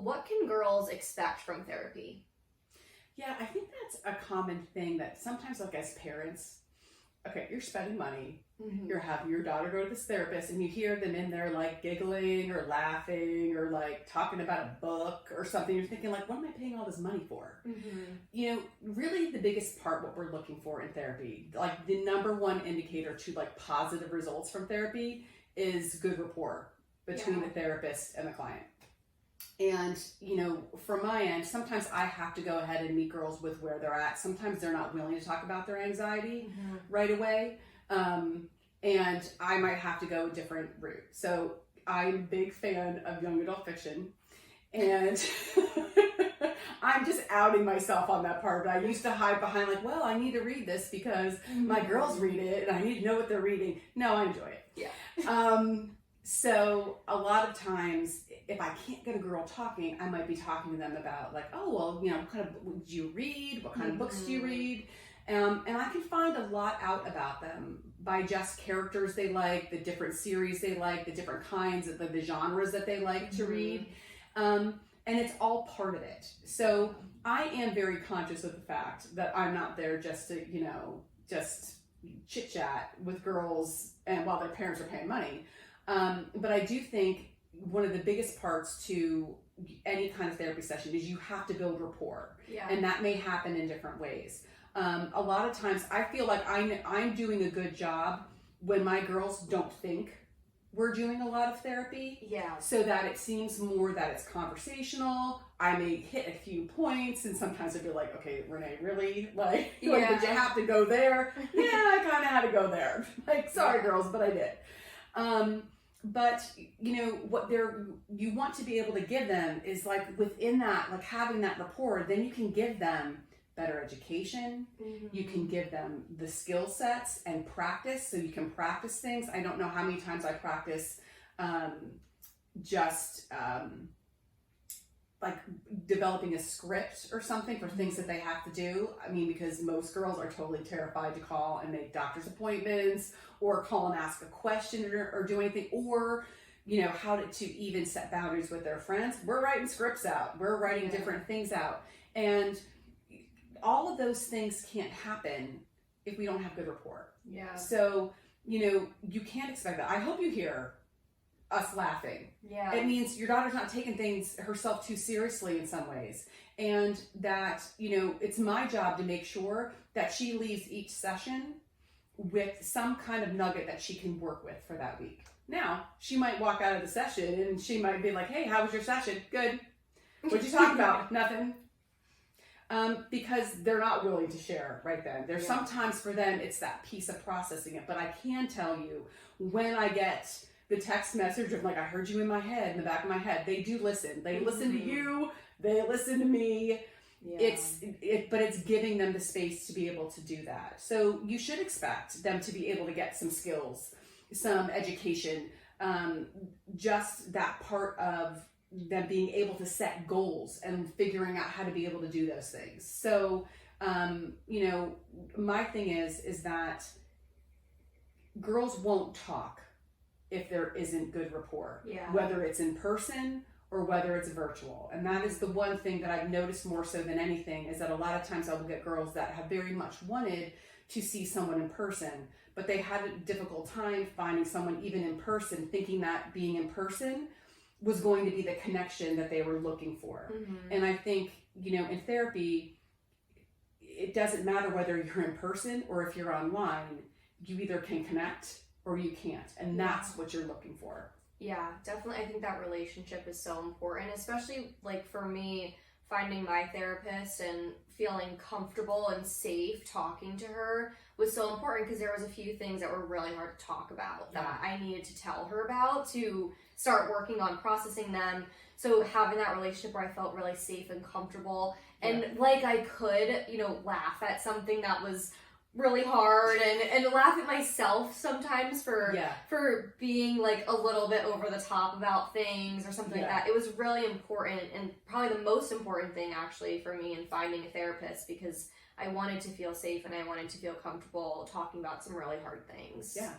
what can girls expect from therapy? Yeah, I think that's a common thing that sometimes, like as parents, okay, you're spending money, you're having your daughter go to this therapist, and you hear them in there like giggling or laughing or like talking about a book or something. You're thinking like, what am I paying all this money for? You know, really the biggest part, what we're looking for in therapy, like the number one indicator to like positive results from therapy is good rapport between the therapist and the client. And, you know, from my end, sometimes I have to go ahead and meet girls with where they're at. Sometimes they're not willing to talk about their anxiety right away. And I might have to go a different route. So I'm a big fan of young adult fiction. And I'm just outing myself on that part. But I used to hide behind like, well, I need to read this because my girls read it and I need to know what they're reading. No, I enjoy it. Yeah. So a lot of times, if I can't get a girl talking, I might be talking to them about like, oh, well, you know, what kind of do you read? What kind of books do you read? And I can find a lot out about them by just characters they like, the different series they like, the different kinds of the genres that they like to read. And it's all part of it. So I am very conscious of the fact that I'm not there just to, you know, just chit chat with girls and while their parents are paying money. But I do think one of the biggest parts to any kind of therapy session is you have to build rapport. And that may happen in different ways. A lot of times I feel like I'm doing a good job when my girls don't think we're doing a lot of therapy. So that it seems more that it's conversational. I may hit a few points and sometimes I'd be like, okay, Renee, really? Like, did you have to go there? Yeah, I kind of had to go there. Like, sorry girls, but I did. But you know what you want to be able to give them is like within that, like having that rapport, then you can give them better education. You can give them the skill sets and practice, so you can practice things. I don't know how many times I practice like developing a script or something for things that they have to do. I mean, because most girls are totally terrified to call and make doctor's appointments or call and ask a question or do anything, or, you know, how to even set boundaries with their friends. We're writing scripts out. We're writing different things out. And all of those things can't happen if we don't have good rapport. So, you know, you can't expect that. I hope you hear us laughing. It means your daughter's not taking things herself too seriously in some ways. And that, you know, it's my job to make sure that she leaves each session with some kind of nugget that she can work with for that week. Now, she might walk out of the session and she might be like, hey, how was your session? Good. What'd you talk about? Nothing. Because they're not willing to share right then. There's sometimes for them, it's that piece of processing it. But I can tell you, when I get the text message of like, I heard you in my head, in the back of my head, they do listen. They listen to you. They listen to me. But it's giving them the space to be able to do that. So you should expect them to be able to get some skills, some education, just that part of them being able to set goals and figuring out how to be able to do those things. So, you know, my thing is that girls won't talk if there isn't good rapport, whether it's in person or whether it's virtual. And that is the one thing that I've noticed more so than anything, is that a lot of times I will get girls that have very much wanted to see someone in person, but they had a difficult time finding someone even in person, thinking that being in person was going to be the connection that they were looking for. And I think, you know, in therapy, it doesn't matter whether you're in person or if you're online, you either can connect or you can't. And that's what you're looking for. Yeah, definitely. I think that relationship is so important, especially like for me, finding my therapist and feeling comfortable and safe talking to her was so important, because there was a few things that were really hard to talk about that I needed to tell her about to start working on processing them. So having that relationship where I felt really safe and comfortable and like I could, you know, laugh at something that was really hard and laugh at myself sometimes for being like a little bit over the top about things or something like that. It was really important, and probably the most important thing actually for me in finding a therapist, because I wanted to feel safe and I wanted to feel comfortable talking about some really hard things. Yeah.